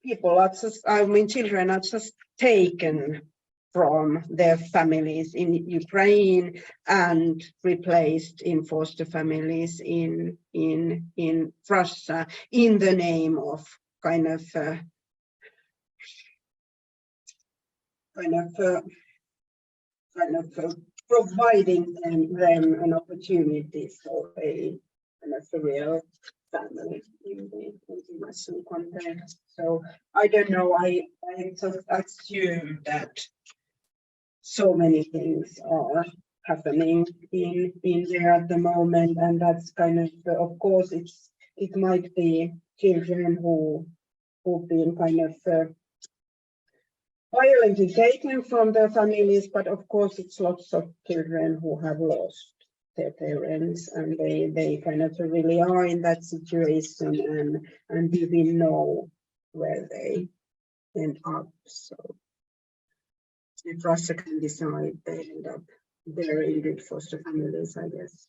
people are just, I mean, children are just taken from their families in Ukraine and replaced in foster families in Russia in the name of kind of providing them an opportunity for a kind of a real family in the international context. So I don't know, I just assume that so many things are happening in there at the moment, and that's kind of course it might be children who've been kind of violently taken from their families, but of course it's lots of children who have lost their parents, and they kind of really are in that situation, and we will know where they end up. So if Russia can decide, they end up there in good foster families, I guess.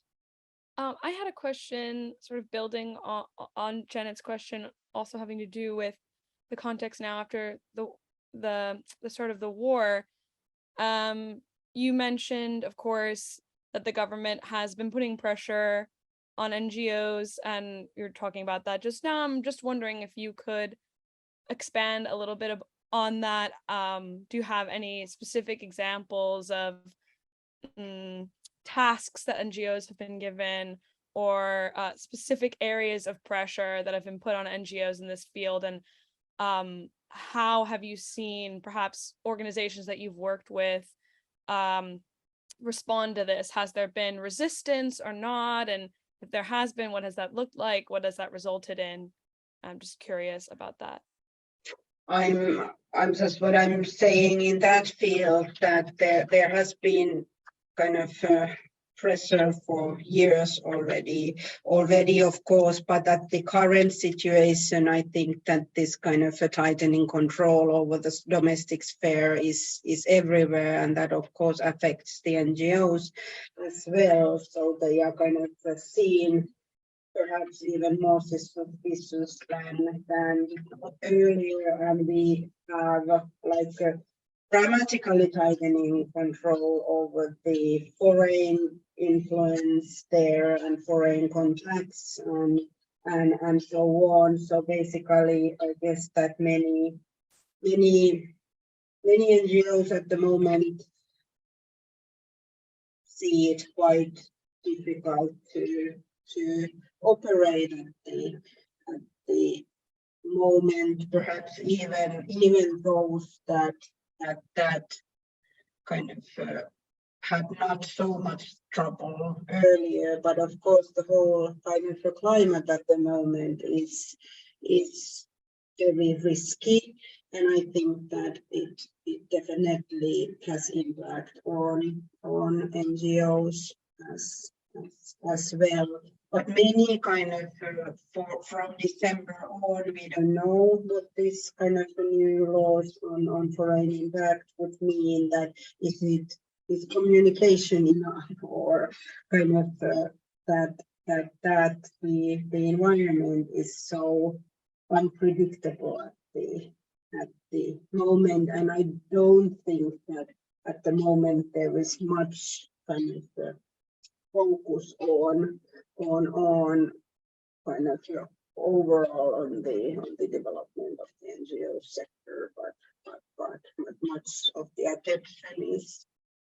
I had a question sort of building on Janet's question, also having to do with the context now after the sort of the war. You mentioned, of course, that the government has been putting pressure on NGOs, and you're talking about that just now. I'm just wondering if you could expand a little bit on that. Do you have any specific examples of tasks that NGOs have been given, or specific areas of pressure that have been put on NGOs in this field? And how have you seen perhaps organizations that you've worked with respond to this? Has there been resistance or not? And if there has been, what has that looked like? What has that resulted in? I'm just curious about that. I'm just what I'm saying in that field, that there has been kind of pressure for years already, of course, but at the current situation, I think that this kind of a tightening control over the domestic sphere is everywhere, and that of course affects the NGOs as well. So they are kind of seen perhaps even more suspicious than earlier, and we have like a dramatically tightening control over the foreign influence there and foreign contacts and so on. So basically, I guess that many NGOs at the moment see it quite difficult to operate at the moment, perhaps even those that kind of had not so much trouble earlier. But of course, the whole financial climate at the moment is very risky, and I think that it definitely has impact on NGOs as well. But many kind of from December on, we don't know what this kind of new laws on foreign impact would mean. That is communication enough, or kind of that the environment is so unpredictable at the moment, and I don't think that at the moment there is much kind of focus on kind of overall on the development of the NGO sector, but much of the attention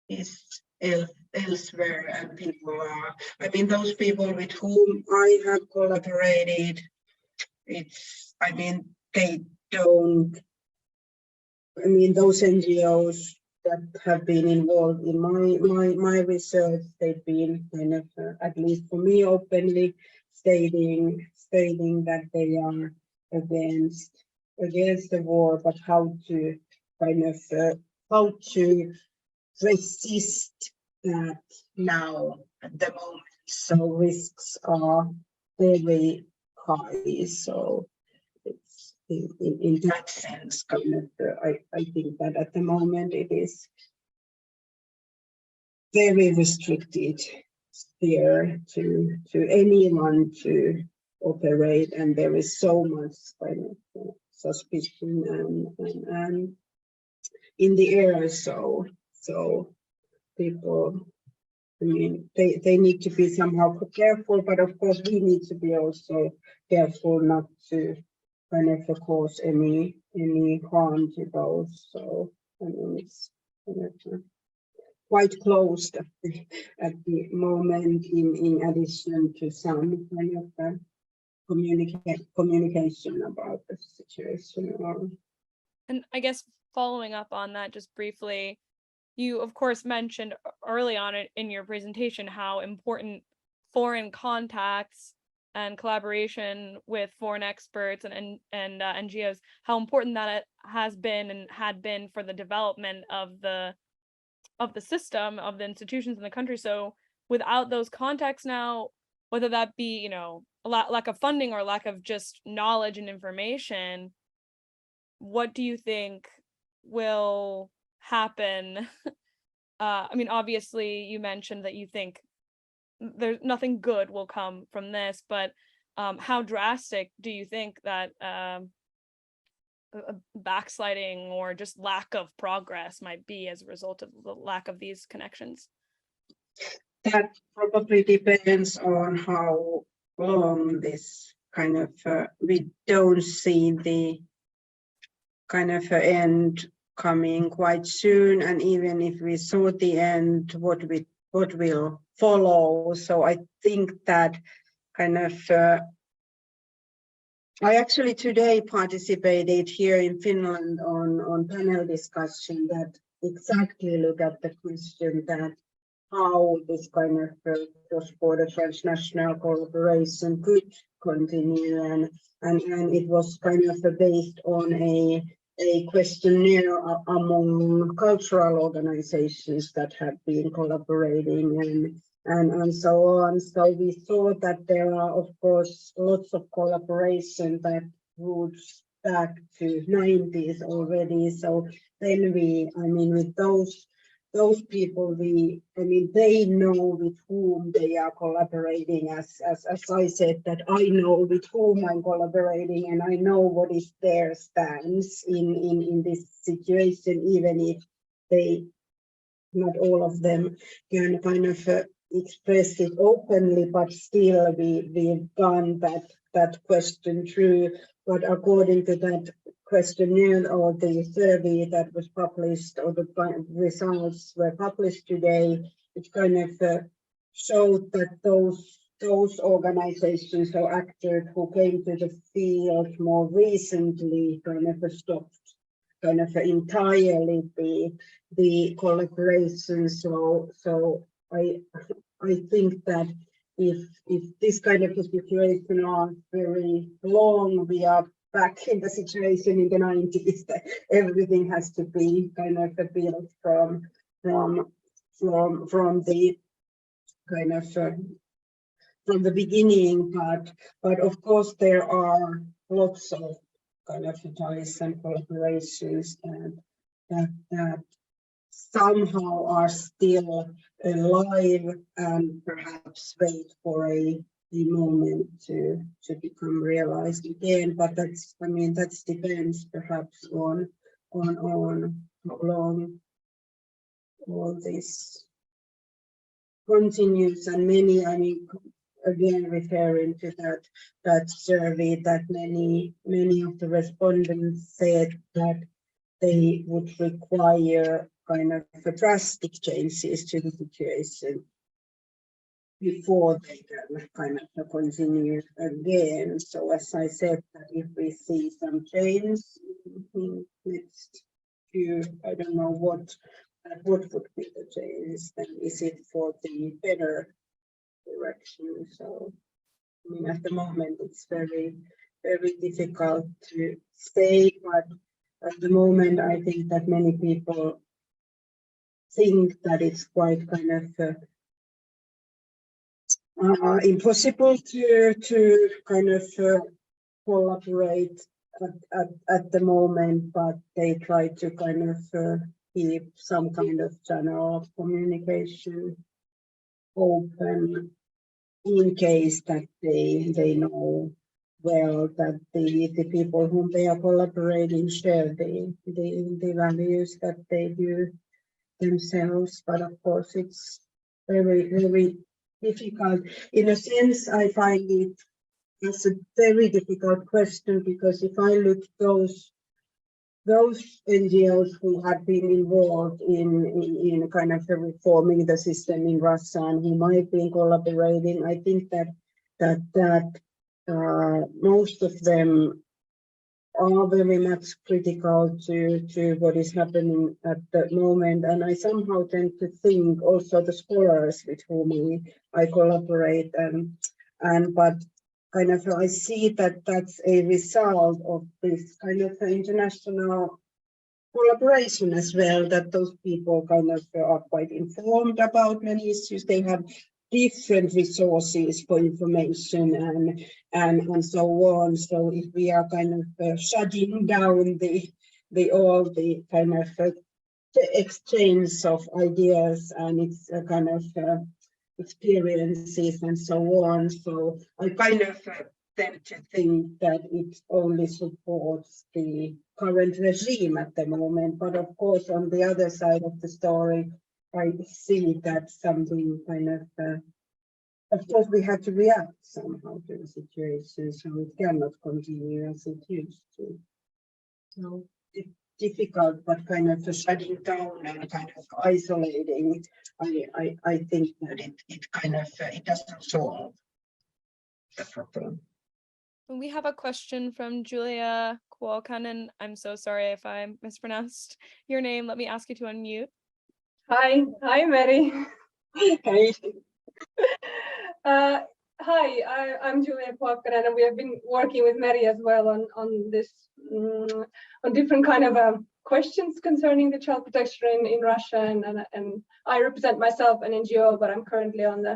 is elsewhere, and people are, I mean, those people with whom I have collaborated, I mean, they don't I mean, those NGOs that have been involved in my research, they've been kind of, at least for me, openly stating that they are against the war, but how to kind of how to resist that now at the moment. So risks are very high. So it's in that sense, kind of, I think that at the moment it is very restricted sphere to anyone to operate, and there is so much kind of suspicion and in the air. So people, I mean, they need to be somehow careful, but of course we need to be also careful not to kind of cause any harm to those. So I mean, it's kind of quite closed at the moment, in addition to some kind of communication about the situation. And I guess following up on that just briefly, you of course mentioned early on in your presentation how important foreign contacts and collaboration with foreign experts and NGOs, how important that it has been and had been for the development of the system, of the institutions in the country. So without those contacts now, whether that be, you know, a lack of funding or lack of just knowledge and information, what do you think will happen? I mean, obviously you mentioned that you think there's nothing good will come from this, but how drastic do you think that backsliding or just lack of progress might be as a result of the lack of these connections? That probably depends on how long this kind of, we don't see the kind of end coming quite soon, and even if we saw the end, what will follow. So I think that kind of, I actually today participated here in Finland on panel discussion that exactly look at the question that how this kind of cross-border transnational collaboration could continue, and it was kind of based on a questionnaire among cultural organizations that have been collaborating and so on. So we saw that there are, of course, lots of collaboration that roots back to 90s already. So then I mean, with those people, I mean, they know with whom they are collaborating. As I said, that I know with whom I'm collaborating, and I know what is their stance in this situation, even if they, not all of them, can kind of express it openly, but still we've gone that question through. But according to that questionnaire or the survey that was published, or the results were published today, it kind of showed that those organizations or actors who came to the field more recently kind of stopped kind of entirely the collaboration. So I think that if this kind of a situation are very long, we are back in the situation in the 90s that everything has to be kind of built from the kind of from the beginning. But of course there are lots of kind of ties and collaborations and that somehow are still alive and perhaps wait for a moment to become realized again. But that's, I mean, that depends perhaps on how long all this continues. And many, I mean, again referring to that survey, that many of the respondents said that they would require kind of drastic changes to the situation before they can kind of continue again. So as I said, that if we see some change in next you, I don't know what would be the change, then is it for the better direction? So I mean, at the moment it's very, very difficult to say, but at the moment I think that many people think that it's quite kind of impossible to kind of collaborate at the moment, but they try to kind of keep some kind of channel of communication open in case that they know well that the people whom they are collaborating share the values that they do themselves. But of course it's very, very difficult. In a sense, I find it as a very difficult question, because if I look those NGOs who have been involved in kind of reforming the system in Russia and who might be collaborating, I think that most of them are very much critical to what is happening at the moment. And I somehow tend to think also the scholars with whom I collaborate, but kind of I see that that's a result of this kind of international collaboration as well, that those people kind of are quite informed about many issues. They have different resources for information and so on. So if we are kind of shutting down all the kind of exchange of ideas and it's kind of experiences and so on. So I kind of tend to think that it only supports the current regime at the moment. But of course, on the other side of the story, I see that something kind of course, we had to react somehow to the situation, so it cannot continue as it used to. So it's difficult, but kind of shutting down and kind of isolating, I think that it kind of it doesn't solve the problem. We have a question from Julia Kuolkanen. I'm so sorry if I mispronounced your name. Let me ask you to unmute. Hi, Meri. Hey. Hi, I'm Julia Kuolkanen, and we have been working with Meri as well on this on different kind of questions concerning the child protection in Russia, and I represent myself an NGO, but I'm currently on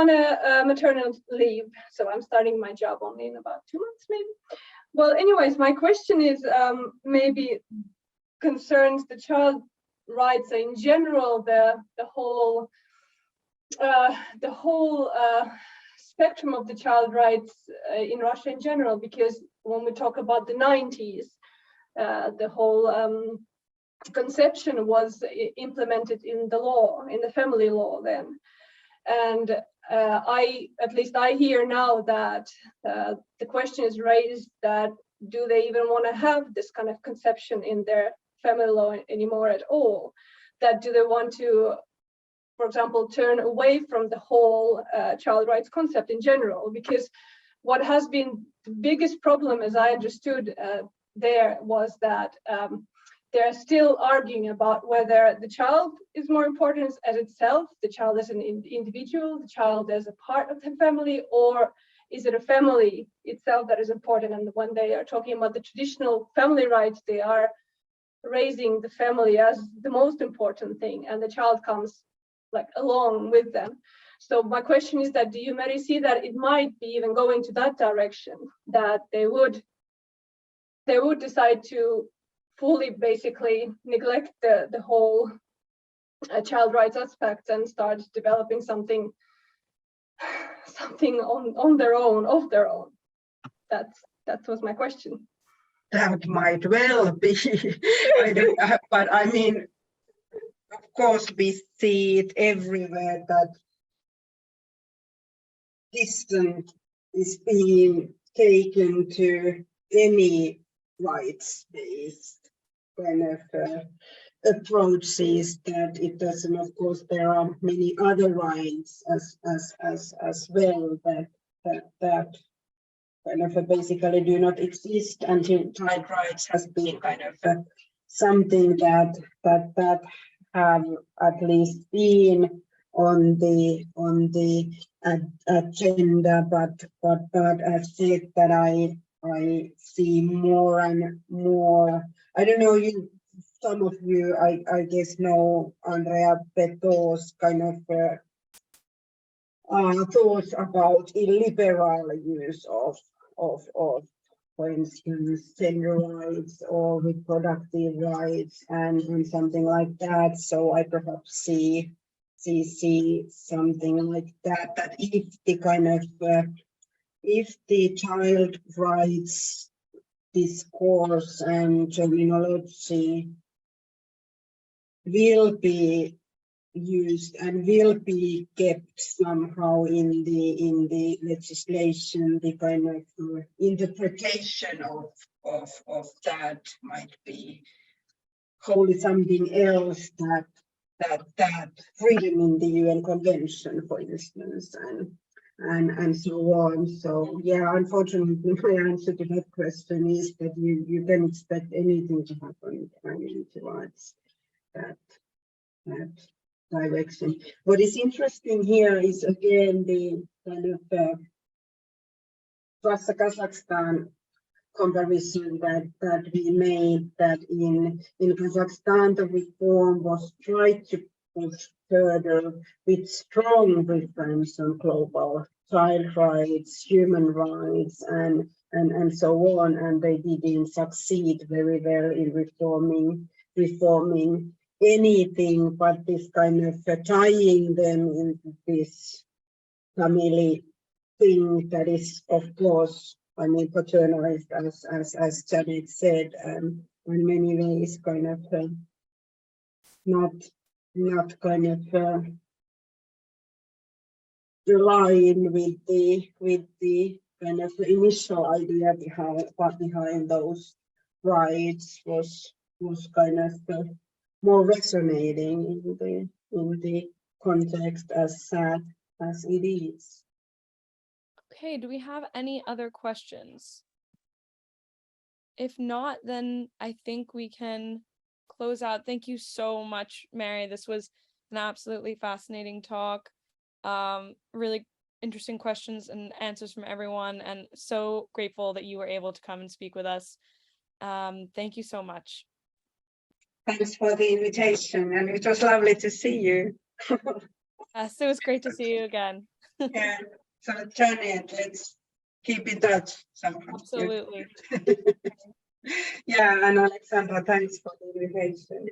a maternal leave, so I'm starting my job only in about 2 months maybe. Well, anyways, my question is maybe concerns the child rights in general, the whole spectrum of the child rights in Russia in general, because when we talk about the 90s, the whole conception was implemented in the law, in the family law then. And at least I hear now that the question is raised that do they even want to have this kind of conception in their family law anymore at all? That do they want to, for example, turn away from the whole child rights concept in general? Because what has been the biggest problem, as I understood there, was that they're still arguing about whether the child is more important as itself, the child as an individual, the child as a part of the family, or is it a family itself that is important? And when they are talking about the traditional family rights, they are raising the family as the most important thing, and the child comes like along with them. So my question is that, do you, Meri, see that it might be even going to that direction, that they would decide to fully basically neglect the whole child rights aspect and start developing something on their own, of their own? That was my question. That might well be, but I mean, of course, we see it everywhere that distance is being taken to any rights-based kind of approaches, that it doesn't. Of course, there are many other rights as well that kind of basically do not exist until child rights has been kind of something that have at least been on the agenda, but as said that I see more and more. I don't know, some of you I guess know Andrea Peto's kind of thoughts about illiberal use of for instance gender rights or reproductive rights and something like that. So I perhaps see something like that if the kind of if the child rights discourse and terminology will be used and will be kept somehow in the legislation, the kind of interpretation of that might be wholly something else that freedom in the UN Convention, for instance, and so on. So yeah, unfortunately, my answer to that question is that you can expect anything to happen towards that direction. What is interesting here is again the kind of Kazakhstan comparison that we made, that in Kazakhstan the reform was tried to push further with strong reference on global child rights, human rights, and so on, and they didn't succeed very well in reforming anything, but this kind of tying them into this family thing that is, of course, I mean, paternalized, as Janet said, in many ways, kind of not kind of align with the kind of the initial idea behind those rights was kind of more resonating in the context as sad as it is. Okay, do we have any other questions? If not, then I think we can close out. Thank you so much, Meri. This was an absolutely fascinating talk. Really interesting questions and answers from everyone, and so grateful that you were able to come and speak with us. Thank you so much. Thanks for the invitation, and it was lovely to see you. Yes, it was great to see you again. Yeah, so Janet, let's keep in touch somehow. Absolutely. Yeah, and Alexandra, thanks for the invitation.